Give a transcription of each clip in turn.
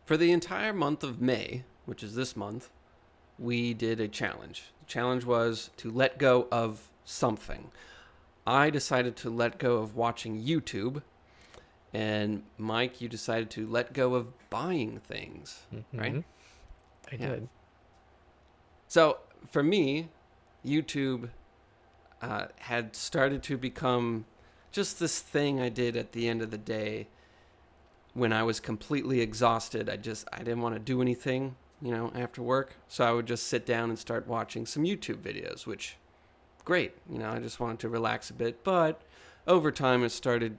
For the entire month of May, which is this month, we did a challenge. The challenge was to let go of something. I decided to let go of watching YouTube, and Mike, you decided to let go of buying things, right? I did. So for me, YouTube had started to become just this thing I did at the end of the day when I was completely exhausted. I didn't want to do anything, after work. So I would just sit down and start watching some YouTube videos, which great. I just wanted to relax a bit, but over time it started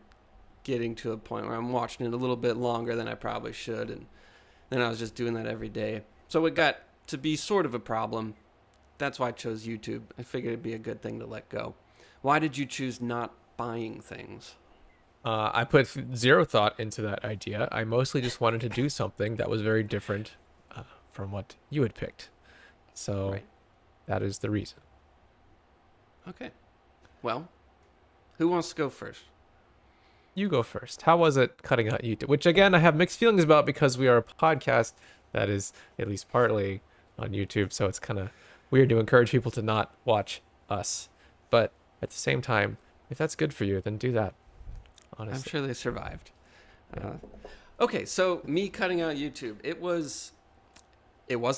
getting to a point where I'm watching it a little bit longer than I probably should, and then I was just doing that every day. So it got to be sort of a problem. That's why I chose YouTube. I figured it'd be a good thing to let go. Why did you choose not buying things? I put zero thought into that idea. I mostly just wanted to do something that was very different from what you had picked. So Right. that is the reason. Okay. Well, who wants to go first? You go first. How was it cutting out YouTube? Which, again, I have mixed feelings about because we are a podcast that is at least partly on YouTube. So it's kind of weird to encourage people to not watch us. But at the same time, if that's good for you, then do that. I'm Honestly. sure they survived. Yeah. Okay, so me cutting out YouTube, it wasn't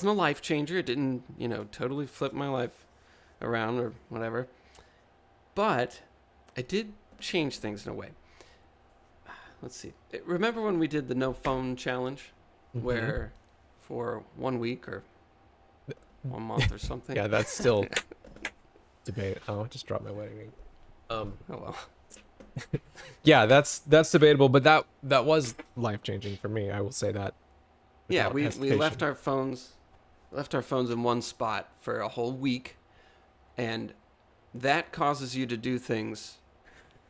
a life changer. It didn't, totally flip my life around or whatever. But it did change things in a way. Let's see. Remember when we did the no phone challenge, where for 1 week or 1 month or something? Yeah, that's still debate. Oh, I just dropped my wedding ring. Oh well. Yeah, that's debatable, but that was life changing for me. I will say that. Yeah, without we hesitation. left our phones in one spot for a whole week, and that causes you to do things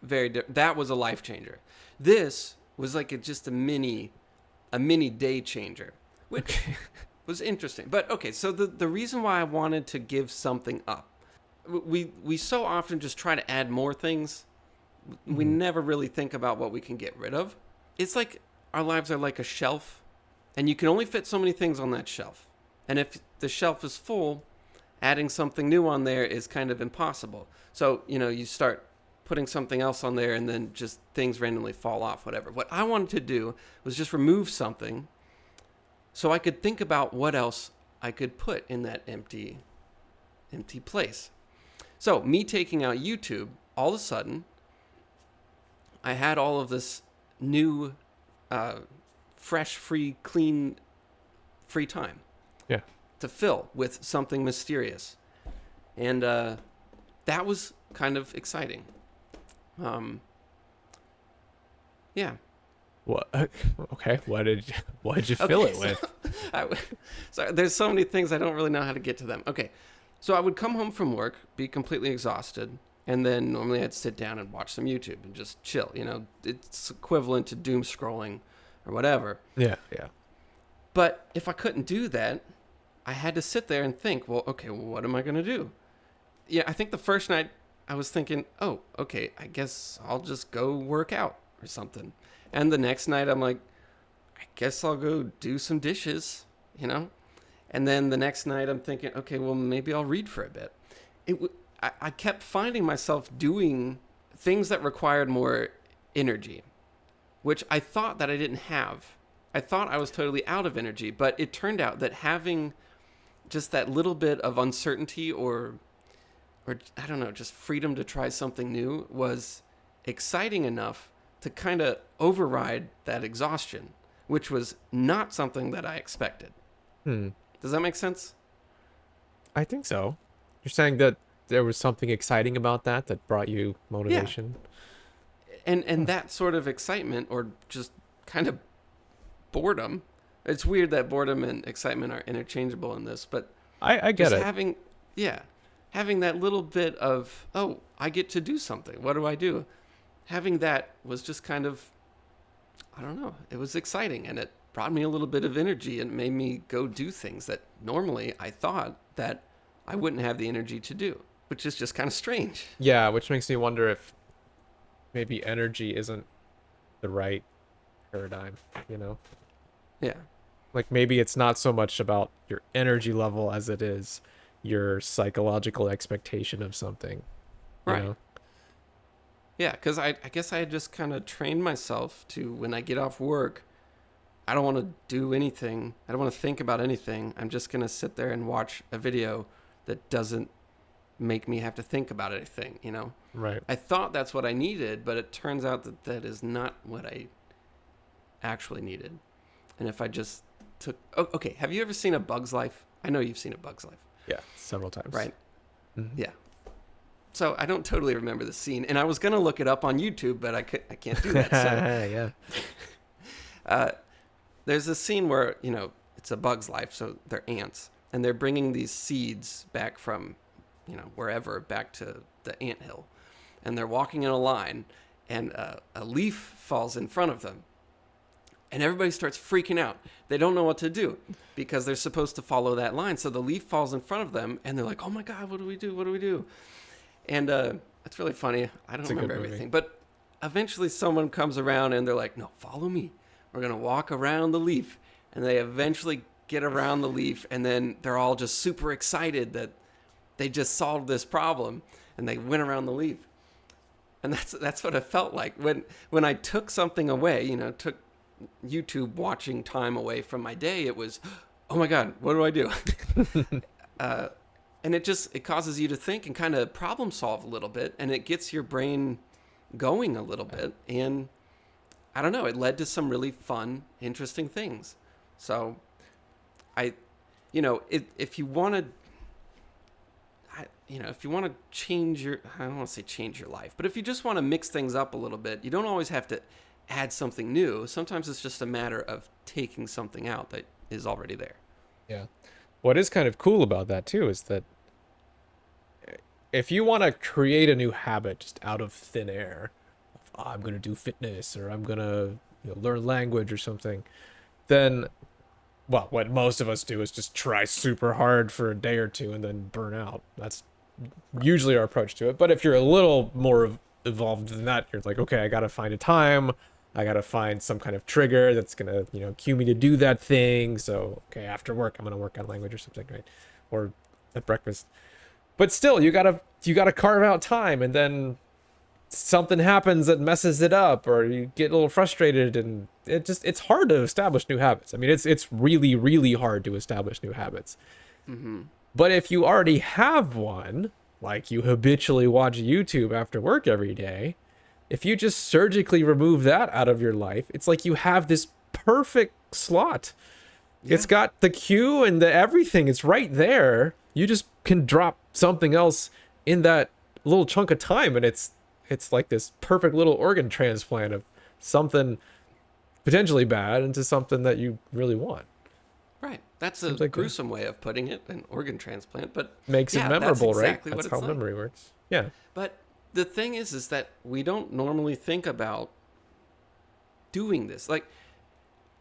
that was a life changer. This was like just a mini day changer, which was interesting. But okay, so the reason why I wanted to give something up, we so often just try to add more things. We never really think about what we can get rid of. It's like our lives are like a shelf, and you can only fit so many things on that shelf. And if the shelf is full, adding something new on there is kind of impossible. So, you start putting something else on there and then just things randomly fall off, whatever. What I wanted to do was just remove something so I could think about what else I could put in that empty place. So, me taking out YouTube, all of a sudden, I had all of this new, fresh, free, clean, free time Yeah. to fill with something mysterious. And that was kind of exciting. Yeah. What? Okay. What did you fill it with? So there's so many things I don't really know how to get to them. Okay. So I would come home from work, be completely exhausted, and then normally I'd sit down and watch some YouTube and just chill. It's equivalent to doom scrolling or whatever. Yeah. Yeah. But if I couldn't do that, I had to sit there and think, well, okay, well, what am I going to do? Yeah, I think the first night I was thinking, oh, okay, I guess I'll just go work out or something. And the next night I'm like, I guess I'll go do some dishes. And then the next night I'm thinking, okay, well, maybe I'll read for a bit. I kept finding myself doing things that required more energy, which I thought that I didn't have. I thought I was totally out of energy, but it turned out that having just that little bit of uncertainty or I don't know, just freedom to try something new was exciting enough to kind of override that exhaustion, which was not something that I expected. Hmm. Does that make sense? I think so. You're saying that there was something exciting about that brought you Yeah. motivation. And that sort of excitement or just kind of boredom. It's weird that boredom and excitement are interchangeable in this, but I get just it. having that little bit of, oh, I get to do something. What do I do? Having that was just kind of, I don't know, it was exciting, and it brought me a little bit of energy and made me go do things that normally I thought that I wouldn't have the energy to do, which is just kind of strange. Yeah, which makes me wonder if maybe energy isn't the right paradigm, you know? Yeah. Like maybe it's not so much about your energy level as it is your psychological expectation of something, you Right. know? Yeah, because I guess I had just kind of trained myself to when I get off work, I don't want to do anything. I don't want to think about anything. I'm just going to sit there and watch a video that doesn't make me have to think about anything, you know? Right. I thought that's what I needed, but it turns out that that is not what I actually needed. And if I just took. Oh, okay, have you ever seen A Bug's Life? I know you've seen A Bug's Life, Yeah, several times. right? Mhm. Yeah. So I don't totally remember the scene, and I was gonna look it up on YouTube, but I can't do that. So Yeah. uh, there's a scene where it's a bug's life, so they're ants, and they're bringing these seeds back from wherever back to the ant hill, and they're walking in a line, and a leaf falls in front of them, and everybody starts freaking out. They don't know what to do because they're supposed to follow that line. So the leaf falls in front of them, and they're like, "Oh my God, what do we do? What do we do?" And it's really funny. I don't It's a good remember movie. everything, but eventually someone comes around and they're like, "No, follow me. We're gonna walk around the leaf." And they eventually get around the leaf, and then they're all just super excited that they just solved this problem, and they went around the leaf. And that's what it felt like when I took something away. Took YouTube watching time away from my day. It was, oh my God, what do I do? uh, and it causes you to think and kind of problem solve a little bit, and it gets your brain going a little bit. And I don't know, it led to some really fun, interesting things. So I, if you want to, if you want to change I don't want to say change your life, but if you just want to mix things up a little bit, you don't always have to add something new. Sometimes it's just a matter of taking something out that is already there. Yeah. What is kind of cool about that too is that if you want to create a new habit just out of thin air, I'm going to do fitness or I'm going to learn language or something, then, well, what most of us do is just try super hard for a day or two and then burn out. That's usually our approach to it. But if you're a little more evolved than that, you're like, okay, I got to find a time. I got to find some kind of trigger that's going to, cue me to do that thing. So, okay, after work, I'm going to work on language or something, right? Or at breakfast. But still, you gotta carve out time, and then something happens that messes it up, or you get a little frustrated, and it's hard to establish new habits. I mean, it's really really hard to establish new habits. Mm-hmm. But if you already have one, like you habitually watch YouTube after work every day, if you just surgically remove that out of your life, it's like you have this perfect slot. Yeah. It's got the cue and the everything. It's right there. You just can drop something else in that little chunk of time, and it's like this perfect little organ transplant of something potentially bad into something that you really want. Right. That's a Seems like gruesome way of putting it, an organ transplant, but makes yeah, it memorable, that's exactly right? what That's it's how like. memory works. Yeah. But the thing is that we don't normally think about doing this. Like,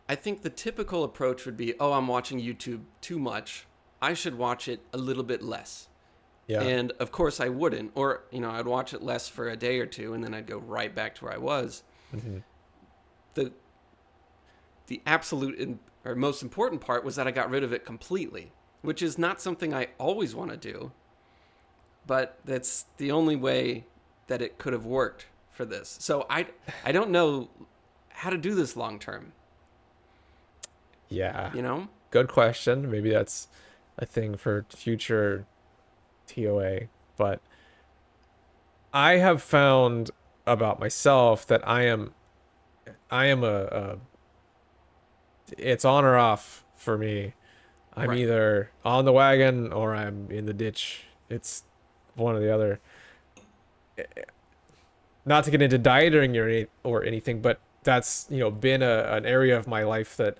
I think the typical approach would be, oh, I'm watching YouTube too much. I should watch it a little bit less. Yeah. And of course I wouldn't. Or, I'd watch it less for a day or two and then I'd go right back to where I was. hmm The absolute or most important part was that I got rid of it completely, which is not something I always want to do. But that's the only way that it could have worked for this. So I don't know how to do this long term, Yeah. you know? Good question. Maybe that's a thing for future TOA, but I have found about myself that I am a it's on or off for me. I'm Right. either on the wagon or I'm in the ditch. It's one or the other. Not to get into dieting or anything, but that's been an area of my life that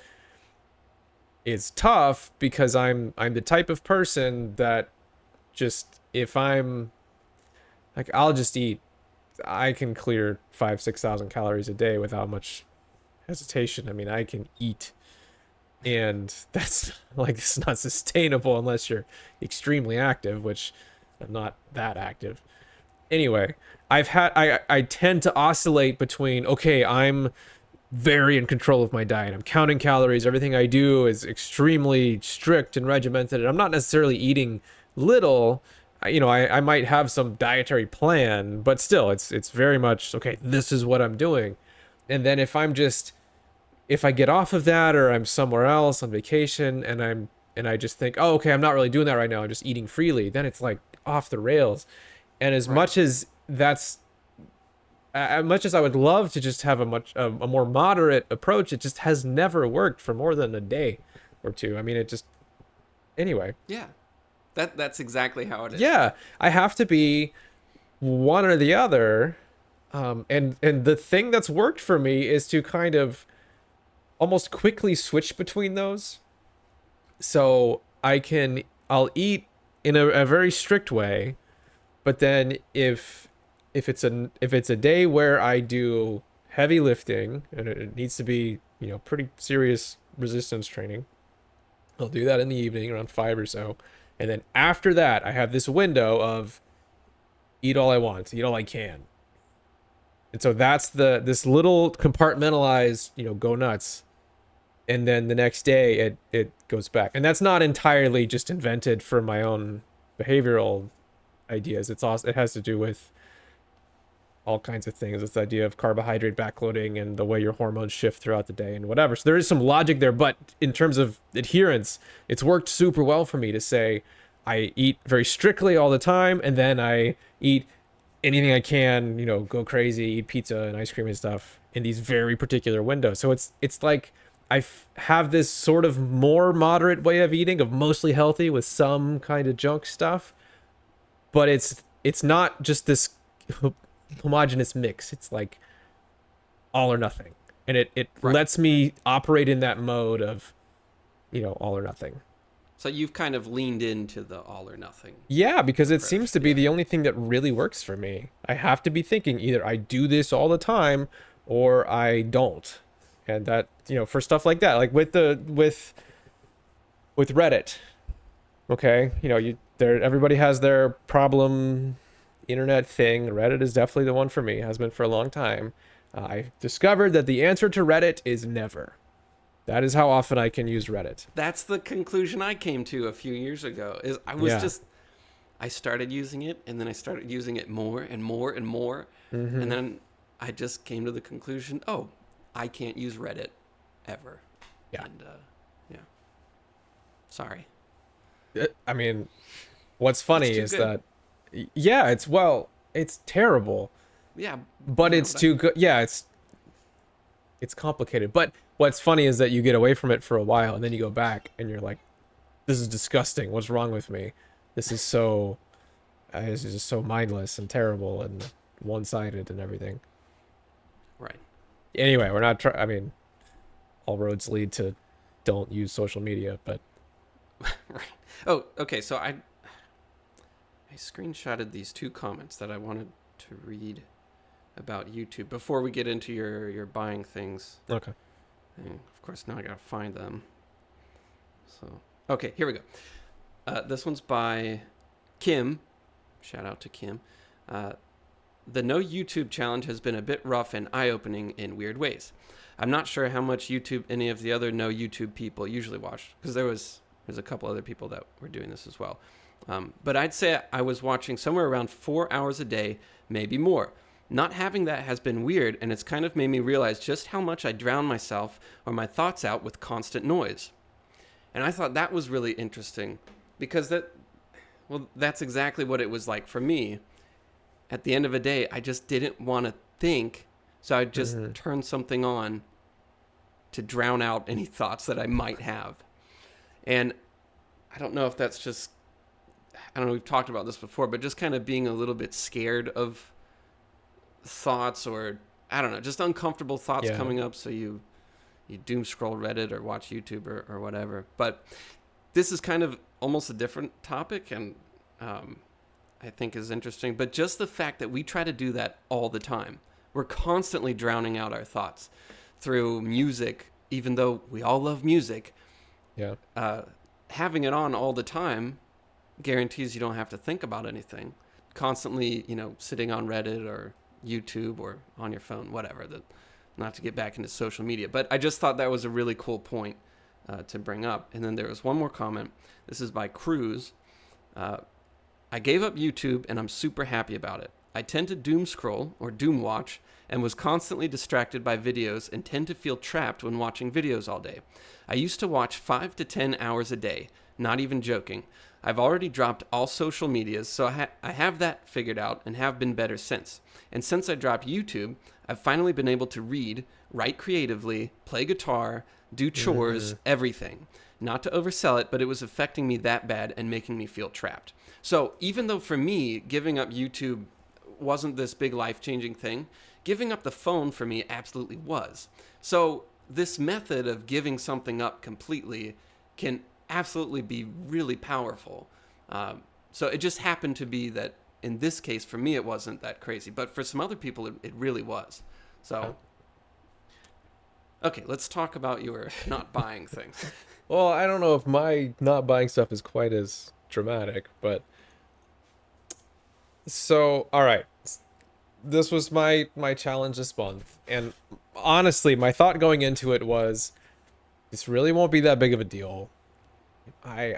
is tough because I'm the type of person that just if I'm like I'll just eat. I can clear 5,000-6,000 calories a day without much hesitation. I mean, I can eat, and that's like it's not sustainable unless you're extremely active, which I'm not that active. Anyway, I tend to oscillate between okay, I'm very in control of my diet. I'm counting calories. Everything I do is extremely strict and regimented. And I'm not necessarily eating little. I might have some dietary plan, but still, it's very much okay. This is what I'm doing. And then if I get off of that, or I'm somewhere else on vacation, and I just think, oh, okay, I'm not really doing that right now. I'm just eating freely. Then it's like off the rails. And as Right. much as as much as I would love to just have a more moderate approach, it just has never worked for more than a day or two. I mean, it just anyway. Yeah. That's exactly how it is. Yeah, I have to be one or the other. And the thing that's worked for me is to kind of almost quickly switch between those. So I'll eat in a very strict way, but then if it's a day where I do heavy lifting and it needs to be, pretty serious resistance training, I'll do that in the evening around 5 or so. And then after that, I have this window of eat all I want, eat all I can. And so that's this little compartmentalized, go nuts. And then the next day it goes back. And that's not entirely just invented for my own behavioral ideas. It has to do with all kinds of things. This idea of carbohydrate backloading and the way your hormones shift throughout the day and whatever. So there is some logic there, but in terms of adherence, it's worked super well for me to say I eat very strictly all the time, and then I eat anything I can, go crazy, eat pizza and ice cream and stuff in these very particular windows. So it's like have this sort of more moderate way of eating, of mostly healthy with some kind of junk stuff, but it's not just this homogenous mix. It's like all or nothing, and it Right. lets me operate in that mode of all or nothing. So you've kind of leaned into the all or nothing Yeah, because it approach. seems to be Yeah. the only thing that really works for me. I have to be thinking either I do this all the time or I don't. And that, for stuff like that, like with Reddit, okay? Everybody has their problem internet thing. Reddit is definitely the one for me. Has been for a long time. I discovered that the answer to Reddit is never. That is how often I can use Reddit. That's the conclusion I came to a few years ago. Is Yeah. I started using it, and then I started using it more and more and more, and then I just came to the conclusion, oh, I can't use Reddit ever. Yeah. And yeah, sorry. I mean, what's It's funny too is good. that, yeah, it's terrible, Yeah, but you know it's what too good. Yeah, it's complicated. But what's funny is that you get away from it for a while and then you go back and you're like, this is disgusting. What's wrong with me? This is just so mindless and terrible and one-sided and everything. Right. Anyway, we're not trying. I mean, all roads lead to don't use social media, but Right. Oh, okay. So I screenshotted these two comments that I wanted to read about YouTube before we get into your buying things. okay. And of course, now I gotta find them. So okay, here we go. This one's by Kim. Shout out to Kim. Uh, the No YouTube challenge has been a bit rough and eye-opening in weird ways. I'm not sure how much YouTube any of the other No YouTube people usually watch, because there's a couple other people that were doing this as well. But I'd say I was watching somewhere around 4 hours a day, maybe more. Not having that has been weird, and it's kind of made me realize just how much I drown myself or my thoughts out with constant noise. And I thought that was really interesting because that's exactly what it was like for me. At the end of a day, I just didn't want to think, so I'd just Mm-hmm. turn something on to drown out any thoughts that I might have. And I don't know if that's just, I don't know, we've talked about this before, but just kind of being a little bit scared of thoughts, or I don't know, just uncomfortable thoughts Yeah. coming up. So you doom scroll Reddit or watch YouTube or whatever. But this is kind of almost a different topic, and I think is interesting. But just the fact that we try to do that all the time, we're constantly drowning out our thoughts through music, even though we all love music. Yeah. Having it on all the time guarantees you don't have to think about anything. Constantly, sitting on Reddit or YouTube or on your phone, whatever. not to get back into social media. But I just thought that was a really cool point to bring up. And then there was one more comment. This is by Cruz. I gave up YouTube and I'm super happy about it. I tend to doom scroll or doom watch and was constantly distracted by videos and tend to feel trapped when watching videos all day. I used to watch 5 to 10 hours a day, not even joking. I've already dropped all social medias, so I have that figured out and have been better since. And since I dropped YouTube, I've finally been able to read, write creatively, play guitar, do chores, everything. Not to oversell it, but it was affecting me that bad and making me feel trapped. So even though for me, giving up YouTube wasn't this big life-changing thing, giving up the phone for me absolutely was. So this method of giving something up completely can absolutely be really powerful. So it just happened to be that in this case, for me, it wasn't that crazy. But for some other people, it really was. So, okay, let's talk about your not buying things. Well, I don't know if my not buying stuff is quite as dramatic, but so all right. This was my challenge this month, and honestly, my thought going into it was this really won't be that big of a deal. I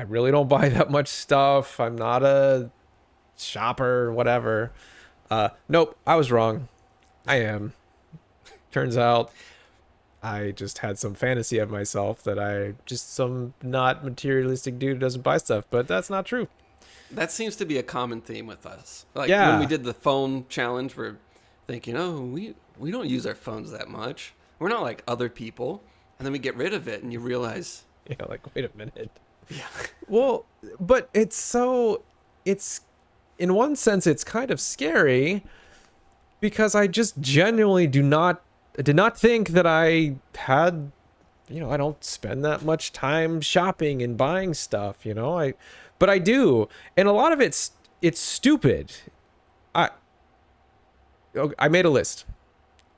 really don't buy that much stuff. I'm not a shopper, whatever. Nope, I was wrong. I am. Turns out I just had some fantasy of myself that I just some not materialistic dude who doesn't buy stuff, but that's not true. That seems to be a common theme with us. Like Yeah. when we did the phone challenge, we're thinking, oh, we don't use our phones that much. We're not like other people. And then we get rid of it and you realize, Yeah, like wait a minute. yeah, Well, but it's in one sense it's kind of scary because I just genuinely did not think that I had, I don't spend that much time shopping and buying stuff, but I do. And a lot of it's stupid. I made a list.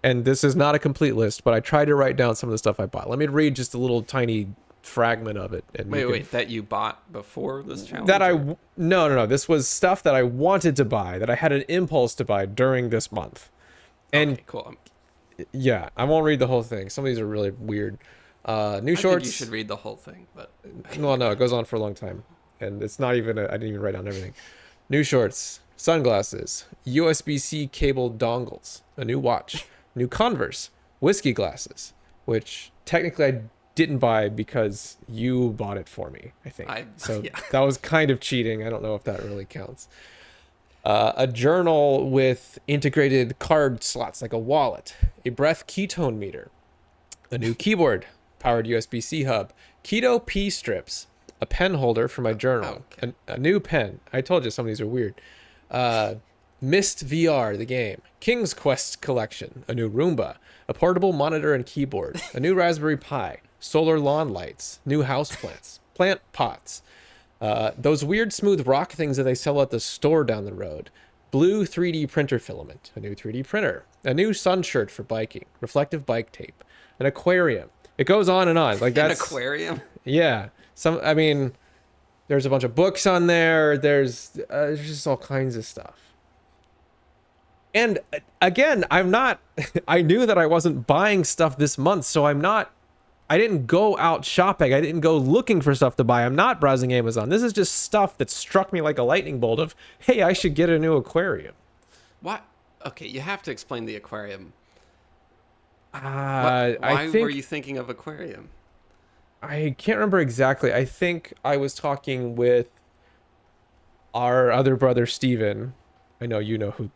And this is not a complete list, but I tried to write down some of the stuff I bought. Let me read just a little tiny fragment of it. And wait, that you bought before this challenge? No. This was stuff that I wanted to buy, that I had an impulse to buy during this month. And okay, cool. yeah, I won't read the whole thing. Some of these are really weird. New shorts. I think you should read the whole thing, but well, no, it goes on for a long time, and it's not even. I didn't even write down everything. New shorts, sunglasses, USB-C cable dongles, a new watch, new Converse, whiskey glasses, which technically I didn't buy because you bought it for me. I think yeah. That was kind of cheating. I don't know if that really counts. A journal with integrated card slots like a wallet, a breath ketone meter, a new keyboard, powered USB-C hub, keto pee strips, a pen holder for my journal, okay. a new pen. I told you some of these are weird. Mist VR, the game, King's Quest collection, a new Roomba, a portable monitor and keyboard, a new Raspberry Pi, solar lawn lights, new houseplants, plant pots, those weird smooth rock things that they sell at the store down the road, blue 3D printer filament, a new 3D printer, a new sun shirt for biking, reflective bike tape, an aquarium. It goes on and on. Like that's an aquarium. Yeah. There's a bunch of books on there. There's just all kinds of stuff. And again, I knew that I wasn't buying stuff this month, so I didn't go out shopping. I didn't go looking for stuff to buy. I'm not browsing Amazon. This is just stuff that struck me like a lightning bolt of, hey, I should get a new aquarium. What? Okay, you have to explain the aquarium. Why were you thinking of aquarium? I can't remember exactly. I think I was talking with our other brother, Steven. I know you know who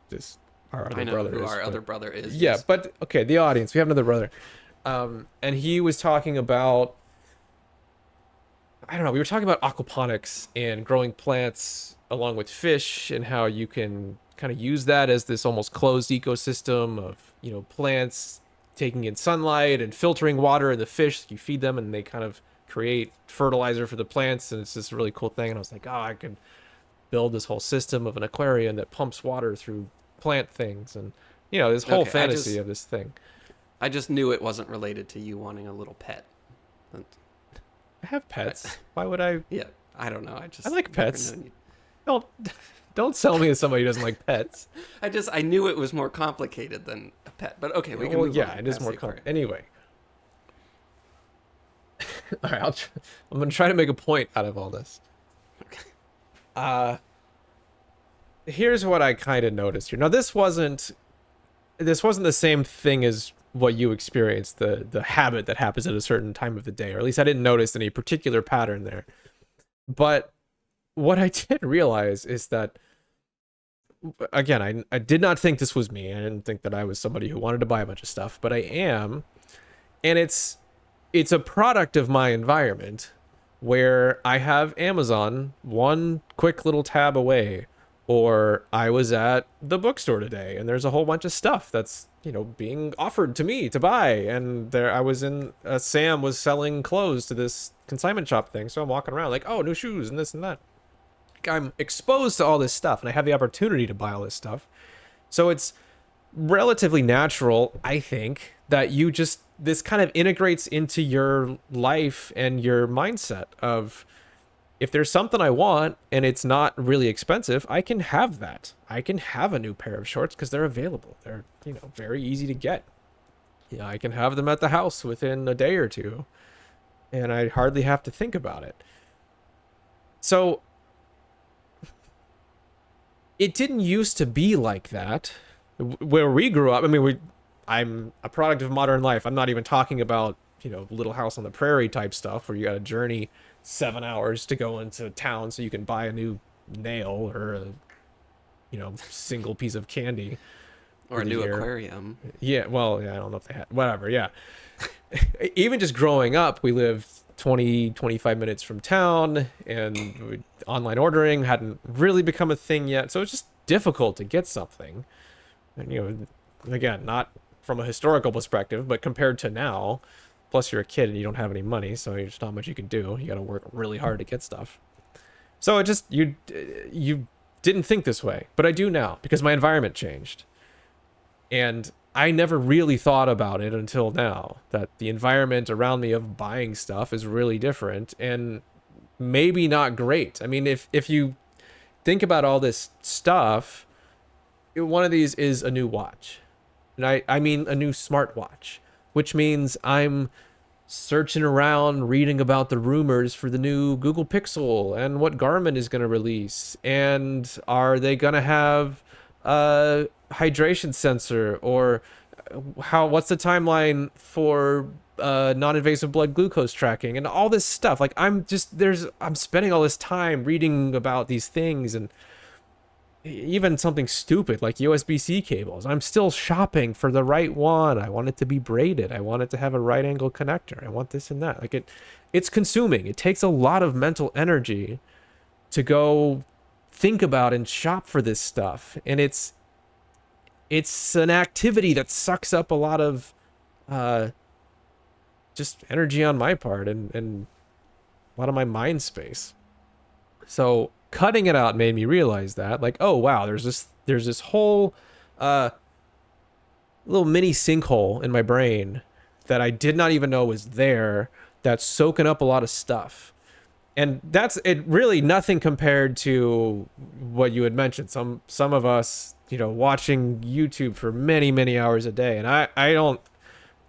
our other brother is. I know who our other brother is. Yeah, but okay, the audience. We have another brother. And he was talking about, I don't know, we were talking about aquaponics and growing plants along with fish and how you can kind of use that as this almost closed ecosystem of, plants taking in sunlight and filtering water, and the fish, you feed them and they kind of create fertilizer for the plants, and it's this really cool thing. And I was like, oh, I could build this whole system of an aquarium that pumps water through plant things, and this whole fantasy of this thing. I just knew it wasn't related to you wanting a little pet. I have pets. Why would I? Yeah, I don't know. I like pets. Don't sell me as somebody who doesn't like pets. I knew it was more complicated than a pet. But okay, we can Well, move yeah, on. it is past more the common. aquarium. Anyway, all right, I'm gonna try to make a point out of all this. Uh, Here's what I kind of noticed here. Now, this wasn't the same thing as what you experienced, the habit that happens at a certain time of the day, or at least I didn't notice any particular pattern there. But what I did realize is that, again, I did not think this was me. I didn't think that I was somebody who wanted to buy a bunch of stuff, but I am, and it's a product of my environment where I have Amazon one quick little tab away, or I was at the bookstore today and there's a whole bunch of stuff that's, being offered to me to buy, and there I was in Sam was selling clothes to this consignment shop thing, so I'm walking around like, oh, new shoes and this and that. I'm exposed to all this stuff and I have the opportunity to buy all this stuff. So it's relatively natural, I think, that this kind of integrates into your life and your mindset of, if there's something I want and it's not really expensive, I can have that. I can have a new pair of shorts because they're available. They're, very easy to get. I can have them at the house within a day or two, and I hardly have to think about it. So it didn't used to be like that where we grew up. I mean, I'm a product of modern life. I'm not even talking about, Little House on the Prairie type stuff where you got to journey 7 hours to go into town so you can buy a new nail or a, single piece of candy. Or a new aquarium. Yeah, well, yeah, I don't know if they had, whatever, yeah. Even just growing up, we lived 25 minutes from town, and online ordering hadn't really become a thing yet, so it's just difficult to get something. And, again, not from a historical perspective, but compared to now, plus you're a kid and you don't have any money, so there's not much you can do. You got to work really hard to get stuff. So it just, you didn't think this way, but I do now because my environment changed. And I never really thought about it until now, that the environment around me of buying stuff is really different and maybe not great. I mean, if you think about all this stuff, one of these is a new watch. And I mean a new smartwatch, which means I'm searching around, reading about the rumors for the new Google Pixel and what Garmin is going to release. And are they going to have a hydration sensor, or what's the timeline for non-invasive blood glucose tracking and all this stuff? Like, I'm spending all this time reading about these things, and even something stupid like USB-C cables. I'm still shopping for the right one. I want it to be braided. I want it to have a right angle connector. I want this and that. Like, it's consuming. It takes a lot of mental energy to go think about and shop for this stuff. And it's an activity that sucks up a lot of just energy on my part and a lot of my mind space. So cutting it out made me realize that, like, oh wow, there's this whole little mini sinkhole in my brain that I did not even know was there, that's soaking up a lot of stuff. And that's it, really nothing compared to what you had mentioned. Some of us, watching YouTube for many, many hours a day. And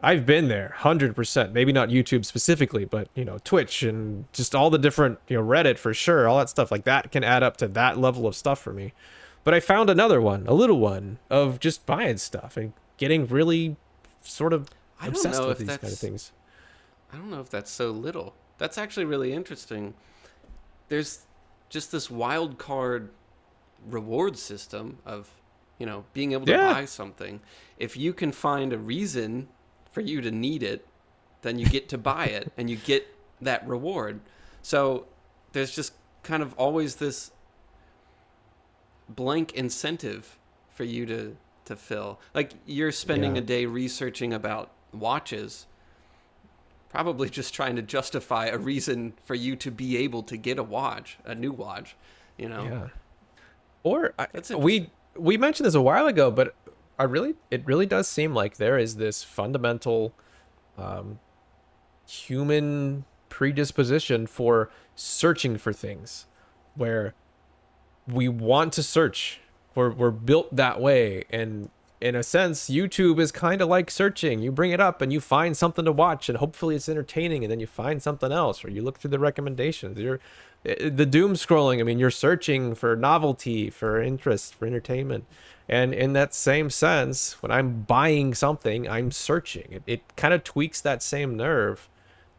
I've been there 100%, maybe not YouTube specifically, but, Twitch and just all the different, Reddit for sure. All that stuff like that can add up to that level of stuff for me. But I found another one, a little one, of just buying stuff and getting really sort of obsessed with these kind of things. I don't know if that's so little. That's actually really interesting. There's just this wild card reward system of, being able to buy something. If you can find a reason for you to need it, then you get to buy it and you get that reward. So there's just kind of always this blank incentive for you to fill. Like, you're spending a day researching about watches, probably just trying to justify a reason for you to be able to get a new watch, Yeah. Or we mentioned this a while ago, but it really does seem like there is this fundamental human predisposition for searching for things, where we want to search. We're built that way, and in a sense, YouTube is kind of like searching. You bring it up and you find something to watch, and hopefully it's entertaining, and then you find something else, or you look through the recommendations. The doom scrolling. I mean, you're searching for novelty, for interest, for entertainment. And in that same sense, when I'm buying something, I'm searching. It kind of tweaks that same nerve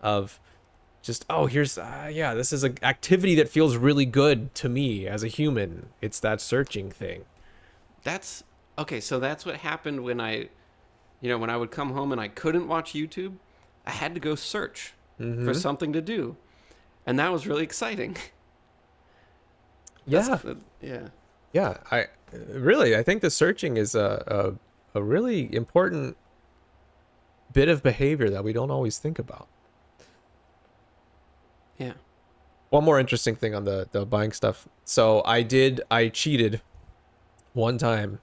of just, oh, here's this is an activity that feels really good to me as a human. It's that searching thing. That's okay. So that's what happened when when I would come home and I couldn't watch YouTube. I had to go search for something to do, and that was really exciting. Yeah. Yeah. Yeah, I think the searching is a really important bit of behavior that we don't always think about. Yeah. One more interesting thing on the buying stuff. So I cheated one time.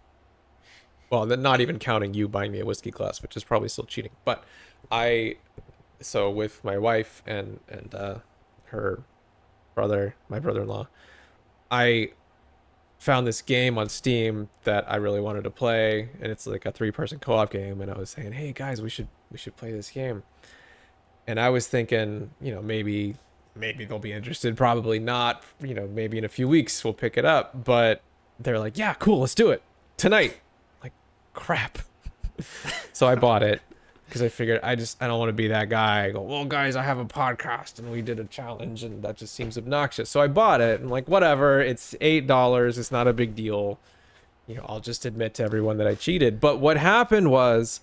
Well, not even counting you buying me a whiskey glass, which is probably still cheating. But so with my wife and her brother, my brother-in-law, I found this game on Steam that I really wanted to play, and it's like a 3-person co-op game. And I was saying, hey guys, we should play this game. And I was thinking, maybe they'll be interested, probably not, maybe in a few weeks we'll pick it up. But they're like, yeah, cool, let's do it tonight. Like, crap. So I bought it because I figured I don't want to be that guy. I go, well, guys, I have a podcast and we did a challenge, and that just seems obnoxious. So I bought it, and like, whatever, it's $8, it's not a big deal. I'll just admit to everyone that I cheated. But what happened was,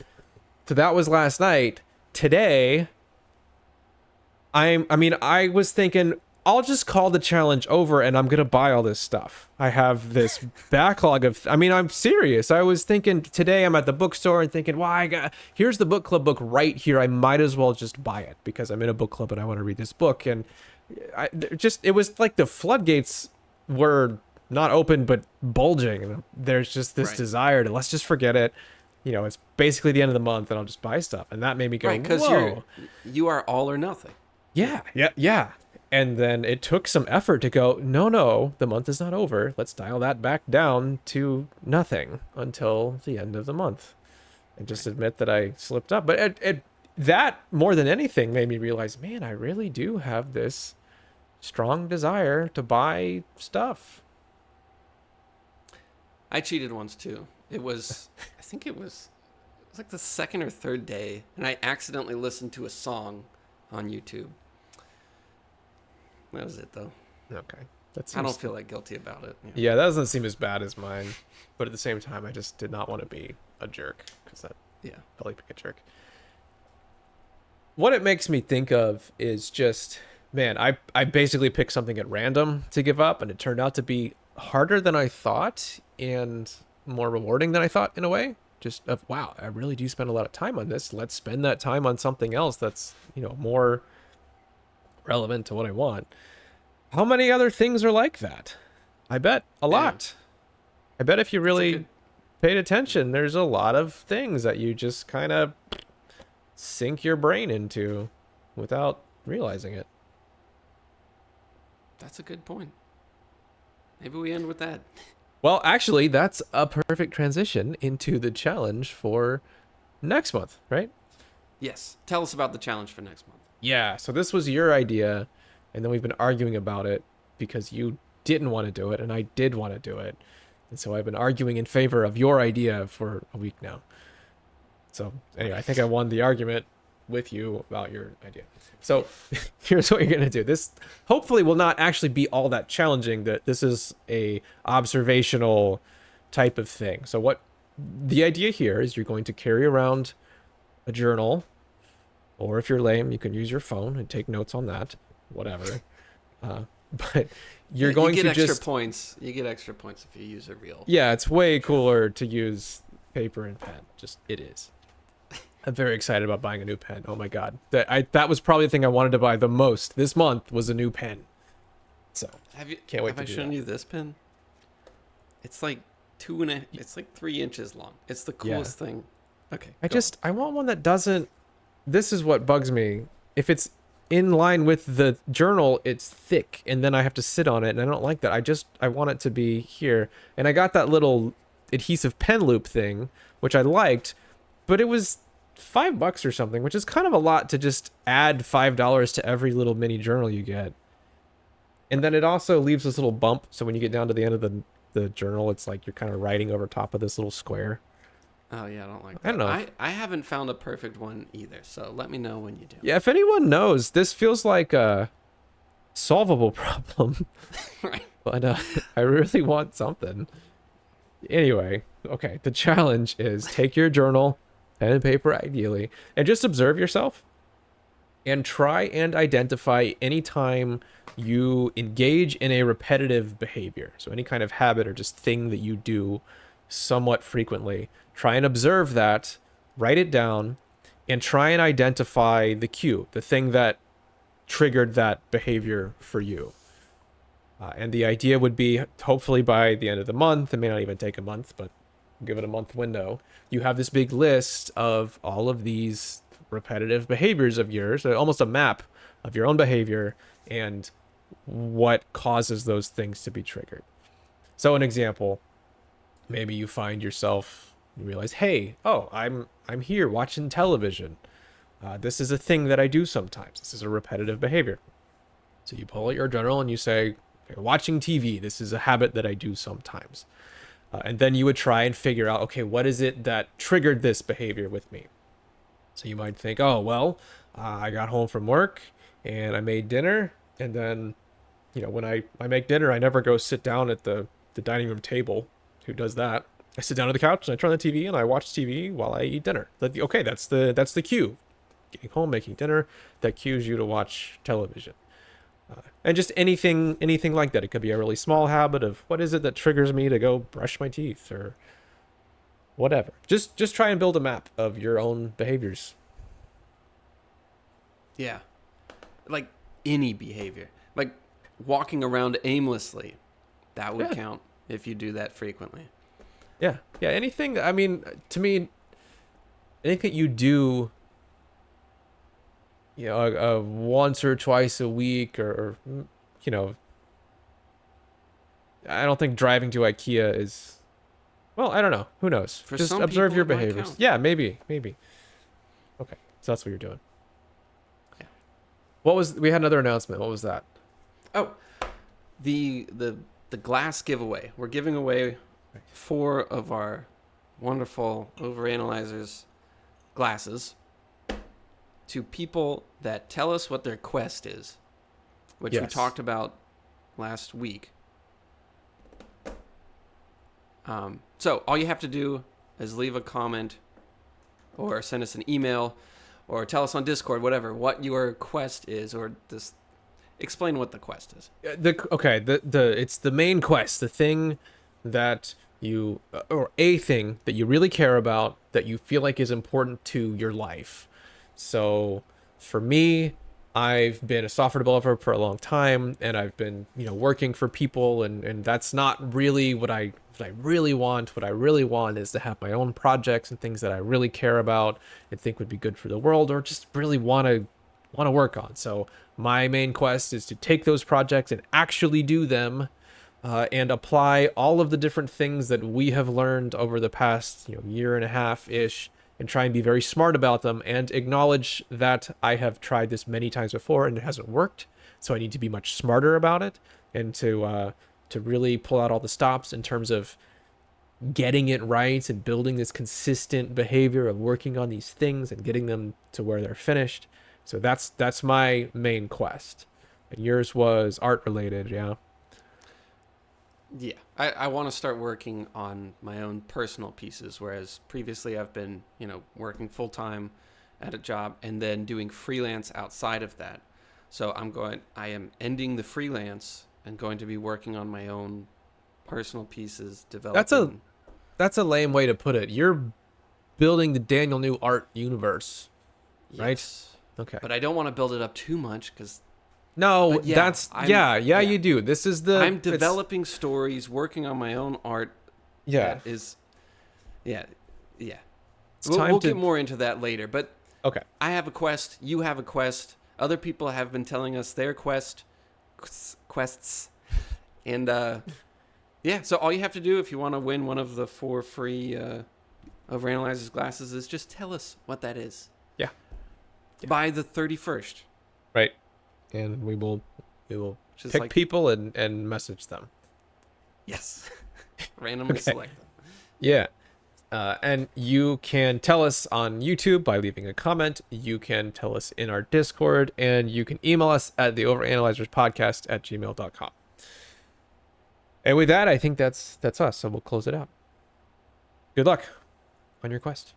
so that was last night. Today, I was thinking, I'll just call the challenge over and I'm going to buy all this stuff. I have this backlog of, I'm serious. I was thinking today I'm at the bookstore and thinking, here's the book club book right here. I might as well just buy it because I'm in a book club and I want to read this book. And it was like the floodgates were not open, but bulging. And there's just this desire to, let's just forget it. It's basically the end of the month and I'll just buy stuff. And that made me go, right, because you are all or nothing. Yeah. And then it took some effort to go, no, the month is not over. Let's dial that back down to nothing until the end of the month. And just admit that I slipped up. But that, more than anything, made me realize, man, I really do have this strong desire to buy stuff. I cheated once, too. I think it was like the second or third day, and I accidentally listened to a song on YouTube. That was it, though. Okay. I don't feel like guilty about it. Yeah, that doesn't seem as bad as mine. But at the same time, I just did not want to be a jerk. Because that felt like being a jerk. What it makes me think of is just, man, I basically picked something at random to give up. And it turned out to be harder than I thought. And more rewarding than I thought, in a way. Just wow, I really do spend a lot of time on this. Let's spend that time on something else that's, more relevant to what I want. How many other things are like that? I bet a lot. I bet if you really paid attention, there's a lot of things that you just kind of sink your brain into without realizing it. That's a good point. Maybe we end with that. Well, actually, that's a perfect transition into the challenge for next month, right? Yes. Tell us about the challenge for next month. Yeah, so this was your idea, and then we've been arguing about it because you didn't want to do it, and I did want to do it. And so I've been arguing in favor of your idea for a week now. So anyway, I think I won the argument with you about your idea. So here's what you're going to do. This hopefully will not actually be all that challenging. That this is a observational type of thing. So what the idea here is, you're going to carry around a journal, or if you're lame, you can use your phone and take notes on that, whatever. But you're going to extra just points. You get extra points if you use a reel. Yeah, it's way cooler to use paper and pen. Just it is. I'm very excited about buying a new pen. Oh my god, that was probably the thing I wanted to buy the most this month, was a new pen. So can't wait to do that. Have I shown you this pen? It's like it's like 3 inches long. It's the coolest thing. Okay. I want one that doesn't. This is what bugs me. If it's in line with the journal, it's thick, and then I have to sit on it, and I don't like that. I want it to be here. And I got that little adhesive pen loop thing, which I liked, but it was $5 or something, which is kind of a lot to just add $5 to every little mini journal you get. And then it also leaves this little bump, so when you get down to the end of the journal, it's like you're kind of writing over top of this little square. Oh yeah, I don't like that. I don't know. I haven't found a perfect one either, so let me know when you do. Yeah, if anyone knows, this feels like a solvable problem. Right. But I really want something. Anyway, okay, the challenge is take your journal, pen and paper ideally, and just observe yourself and try and identify any time you engage in a repetitive behavior. So any kind of habit or just thing that you do somewhat frequently. Try and observe that, write it down, and try and identify the cue, the thing that triggered that behavior for you. And the idea would be, hopefully by the end of the month, it may not even take a month, but give it a month window, you have this big list of all of these repetitive behaviors of yours, almost a map of your own behavior and what causes those things to be triggered. So an example, maybe you find yourself, you realize, hey, oh, I'm here watching television. This is a thing that I do sometimes. This is a repetitive behavior. So you pull out your journal and you say, okay, watching TV, this is a habit that I do sometimes. And then you would try and figure out, okay, what is it that triggered this behavior with me? So you might think, oh, well, I got home from work and I made dinner. And then, when I make dinner, I never go sit down at the dining room table. Who does that? I sit down on the couch and I turn on the TV and I watch TV while I eat dinner. Okay, that's the cue. Getting home, making dinner, that cues you to watch television. And just anything like that. It could be a really small habit of what is it that triggers me to go brush my teeth or whatever. Just try and build a map of your own behaviors. Yeah. Like any behavior. Like walking around aimlessly. That would count if you do that frequently. Yeah. Yeah, anything, I mean, to me, anything you do once or twice a week or I don't think driving to IKEA is, well, I don't know. Who knows? For just some observe people, your it might behaviors. count. Yeah, maybe. Okay, so that's what you're doing. Yeah. We had another announcement. What was that? Oh, the glass giveaway. We're giving away 4 of our wonderful Overanalyzers glasses to people that tell us what their quest is, which we Yes. talked about last week. So all you have to do is leave a comment or send us an email or tell us on Discord, whatever, what your quest is, or just explain what the quest is. It's the main quest, the thing that you, or a thing that you really care about, that you feel like is important to your life. So for me, I've been a software developer for a long time, and I've been, working for people, and that's not really what I really want. What I really want is to have my own projects and things that I really care about and think would be good for the world, or just really want to work on. So my main quest is to take those projects and actually do them, and apply all of the different things that we have learned over the past year and a half ish, and try and be very smart about them and acknowledge that I have tried this many times before and it hasn't worked. So I need to be much smarter about it, and to really pull out all the stops in terms of getting it right and building this consistent behavior of working on these things and getting them to where they're finished. So that's my main quest. And yours was art related, yeah? Yeah, I want to start working on my own personal pieces, whereas previously I've been, working full-time at a job and then doing freelance outside of that. So I am ending the freelance and going to be working on my own personal pieces, developing. That's a lame way to put it. You're building the Daniel New art universe, right? Yes. Okay. But I don't want to build it up too much because No, But yeah, that's I'm- you do. This is the I'm it's- developing stories, working on my own art. Yeah. That is, yeah. It's We'll, time we'll to get more into that later. But Okay. I have a quest. You have a quest. Other people have been telling us their quests. And yeah, so all you have to do if you want to win one of the 4 free Overanalyzers glasses is just tell us what that is. Yeah. By the 31st. Right. And we will Just pick like, people and message them. yes. Randomly select them. Yeah. And you can tell us on YouTube by leaving a comment. You can tell us in our Discord, and you can email us at theoveranalyzerspodcast@gmail.com. And with that, I think that's us. So we'll close it out. Good luck on your quest.